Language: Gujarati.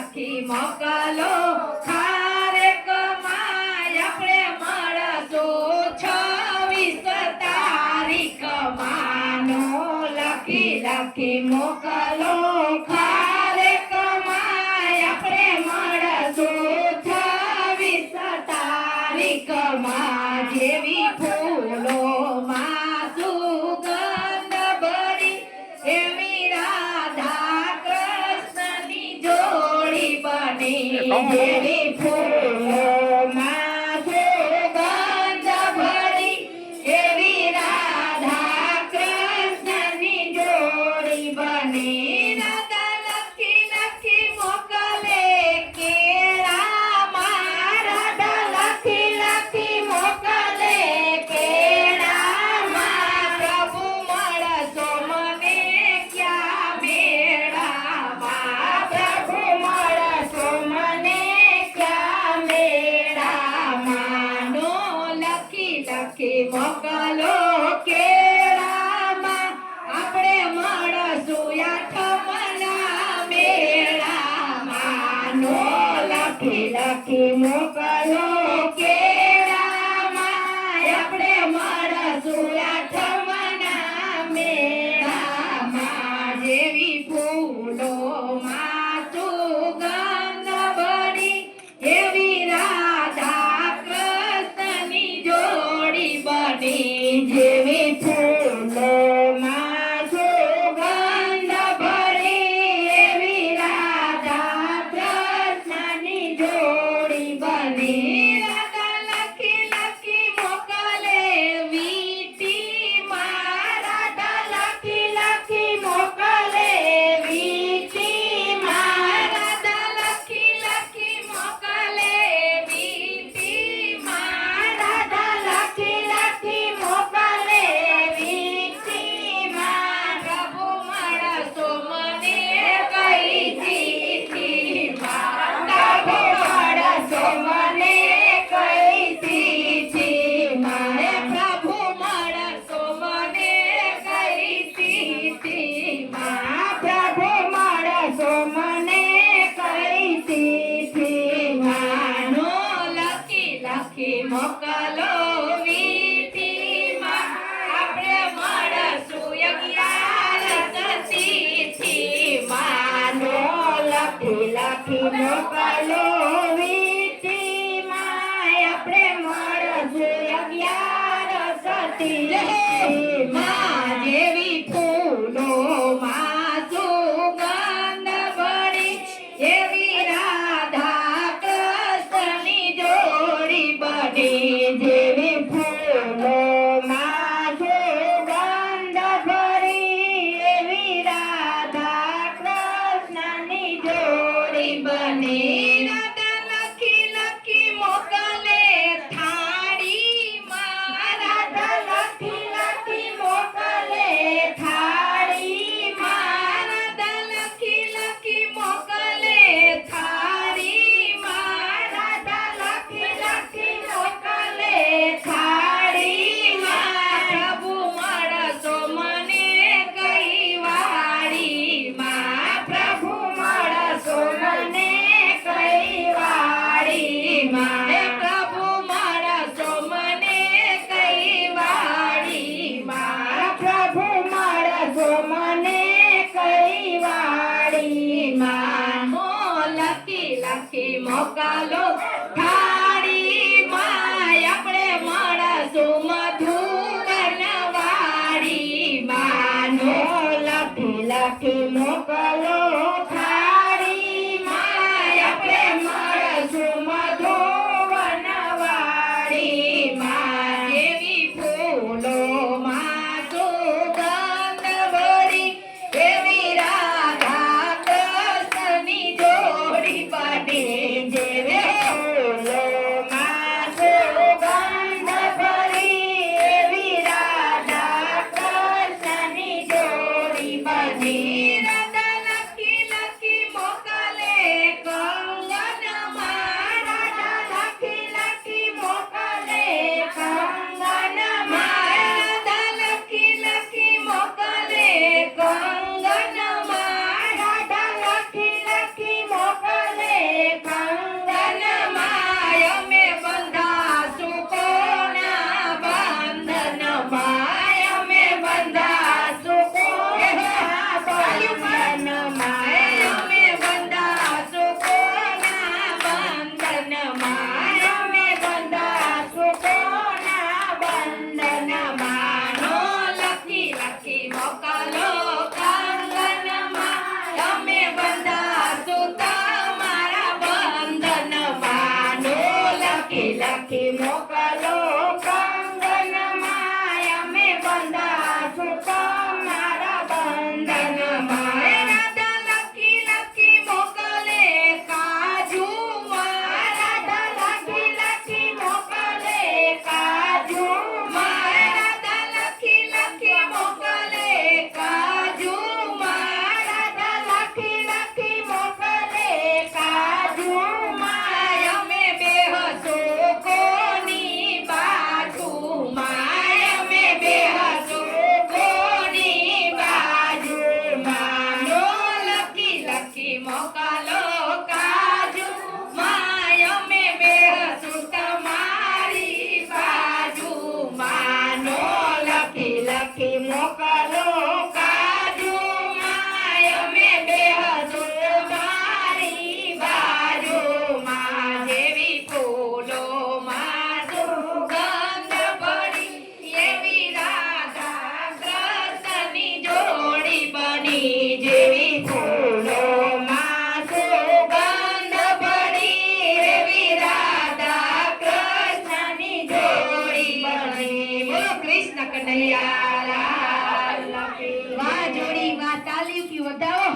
લખી મોકલો ખારેક માં આપણે મળશું 26 તારીખ માનો લખી મોકલો ખારેક માં આપણે મળશું 26 તારીખ માં જેવી ફૂલો માં સુગંધ ભરી એવી રાધા કૃષ્ણની જોડી બની જેવી ફૂલોમાં સુગંધ ભરી એવી રાધા કૃષ્ણની જોડી બની રાધા લખી મોકલે કેળામાં રાધા લખી મોકલે કેળામાં પ્રભુ મળશો મને ક્યાં મેળામાં પ્રભુ મળશો મને ક્યાં મેળામાં નો લખી મોકલો કેળામાં આપણે મળશું આઠમના મેળામાં નો લખી મોકલો કેળામાં આપણે મળશું આઠમના મેળામાં જેવી ફૂલોમાં સુગંધ ભરી એવી રાધા કૃષ્ણની જોડી બની જેવી ફૂલોમાં સુગંધ ભરી એવી રાધા કૃષ્ણની જોડી બની રાધા લખી મોકલે વીટીમાં રાધા લખી મોકલે વીટીમાં રાધા લખી મોકલે વીટીમાં રાધા લખી મોકલે વીટીમાં પ્રભુ મળશો મને કઈ ચીઠીમાં પ્રભુ મળશો મને કઈ ચીઠીમાં પ્રભુ મળશો મને કઈ ચીઠીમાં પ્રભુ મળશો મને કઈ ચીઠીમાં નો લખી મોકલો વીટીમાં આપણે મળશું 11 તિથિમાં નો લખી મોકલો વીટીમાં આપણે મળશું 11 તિથિમાં જેવી ફૂલોમાં સુગંધ ભરી એવી રાધા કૃષ્ણની જોડી બની જેવી ફૂલોમાં સુગંધ ભરી એવી રાધા કૃષ્ણની જોડી બની રાધા લખી મોકલે થાળીમાં રાધા લખી મોકલે થાળીમાં રાધા લખી મોકલે થાળીમાં રાધા લખી મોકલે થાળીમાં પ્રભુ મળશો મને કઈ વાડીમાં પ્રભુ મળશો મને કઈ વાડીમાં પ્રભુ મળશો મને કઈ વાડીમાં પ્રભુ મળશો મને કઈ વાડીમાં નો લખી મોકલો થાળીમાં આપણે મળશું મધુવન વાડીમાં નો લખી મોકલો થાળીમાં આપણે મળશું મધુવન વાડીમાં જેવી ફૂલોમાં સુગંધ ભરી એવી રાધા કૃષ્ણની જોડી બની જેવી લખી મોકલો કંગનમાં અમે બંધાશું તમારા બંધનમાં રાધા લખી લખી મોકલે કાજુમાં રાધા લખી લખી મોકલે કાજુમાં રાધા લખી લખી મોકલે કાજુમાં રાધા લખી લખી મોકલે કાજુમાં અમે બેહશું કોની બાજુમાં અમે બેહશું કોની બાજુમાં નો લખી લખી મોકલો કાજુમાં અમે બેહશું તમારી બાજુમાં નો લખી લખી મોકલો કાજુમાં અમે બેહશું તમારી બાજુમાં જેવી ફૂલોમાં સુગંધ ભળી એવી રાધા કૃષ્ણની જોડી બની જેવી ફૂલોમાં સુગંધ ભળી એવી રાધા કૃષ્ણની જોડી બની બોલો કૃષ્ણ કનૈયા લાલ કી. વાહ જોડી વાહ તાલીઓથી વધાવો